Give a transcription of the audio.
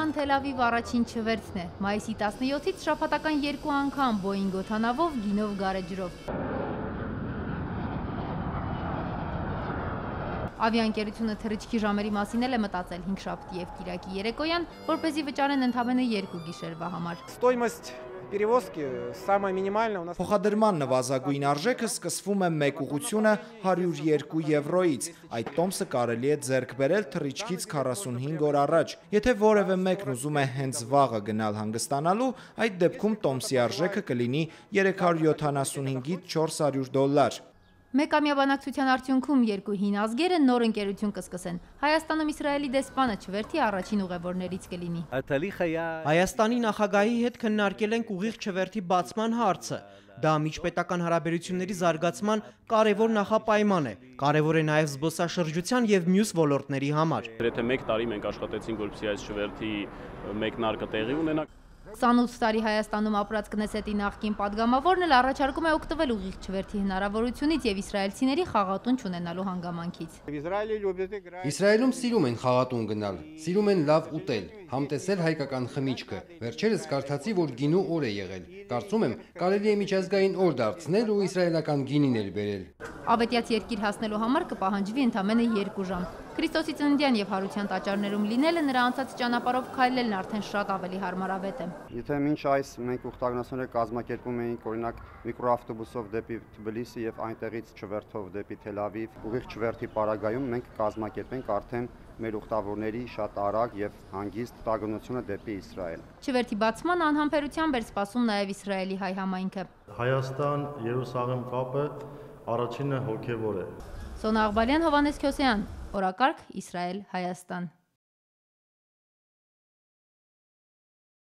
Երևան Թել Ավիվ առաջին չվերթն է։ Մայիսի 17-ից շաբաթական 2 անգամ Boeing օդանավով գինով գարեջրով։ Ավիաընկերությունը թռիչքի ժամերի մասին էլ է մտածել հինգշաբթի եւ կիրակի երեկոյան, որպեսզի վճարեն ընդամենը 2 գիշերվա համար։ Стоимость перевозки самая минимальная у нас. Փոխադրման նվազագույն արժեքը սկսվում է մեկ ուղղությունը 102 եվրոից։ Այդ տոմսը կարելի է ձեռք բերել թռիչքից 45 օր առաջ։ Եթե որևէ մեկն ուզում է հենց վաղը գնալ հանգստանալու, այդ դեպքում տոմսի արժեքը կլինի 375-ից 400 դոլար։ Մեկամյա բանակցության արդյունքում երկու հին ազգերը նոր ընկերություն կսկսեն։ Հայաստանում Իսրայելի դեսպանը չվերթի առաջին ուղևորներից կլինի։ Հայաստանի նախագահի հետ քննարկել ենք ուղիղ չվերթի բացման հարցը։ Դա միջպետական հարաբերությունների զարգացման կարևոր նախապայման է։ Կարևոր է նաև զբոսաշրջության եւ մյուս ոլորտների համար։ Եթե 1 տարի մենք աշխատեցինք, որպեսզի այս չվերթի մեկնարկը տեղի ունենա։ 28 տարի Հայաստանում ապրած Կնեսետի նախկին падգամավորն էլ առաջարկում է օգտվել ուղիղ չվերթի հնարավորությունից եւ իսրայելցիների խաղատուն չունենալու հանգամանքից։ Իսրայելում սիրում են խաղատուն գնալ, սիրում են լավ ուտել, համտեսել հայկական խմիչքը։ Վերջերս կարդացի, որ գինու օր է եղել։ Կարծում եմ, կարելի է միջազգային օր դարձնել ու իսրայելական գինիներ բերել։ Ավետյաց երկիր հասնելու համար կպահանջվի ընդամենը 2 ժամ։ Քրիստոսի ծննդյան եւ հարության տաճարներում լինելը նրա անցած ճանապարհով քայլելն արդեն շատ ավելի հարմարավետ է։ Եթե մինչ այս մենք ուխտագնացները կազմակերպում էինք օրինակ միկրոավտոբուսով դեպի Թբիլիսի եւ այնտեղից չվերթով դեպի Թել Ավիվ, ուղիղ չվերթի պարագայում մենք կազմակերպենք արդեն մեր ուխտավորների շատ արագ եւ հանգիստ ուխտագնությունը դեպի Իսրայել։ Չվերթի բացման անհամբերությամբ էր սպասում նաեւ Իսրայելի հայ համայնքը։ Հայաստան-Երուսաղեմ կապը առաջինը հոգեվոր է։ Սոնա Աղբալյան, Հովանես Քյոսեյան, օրակարգ Իսրայել-Հայաստան։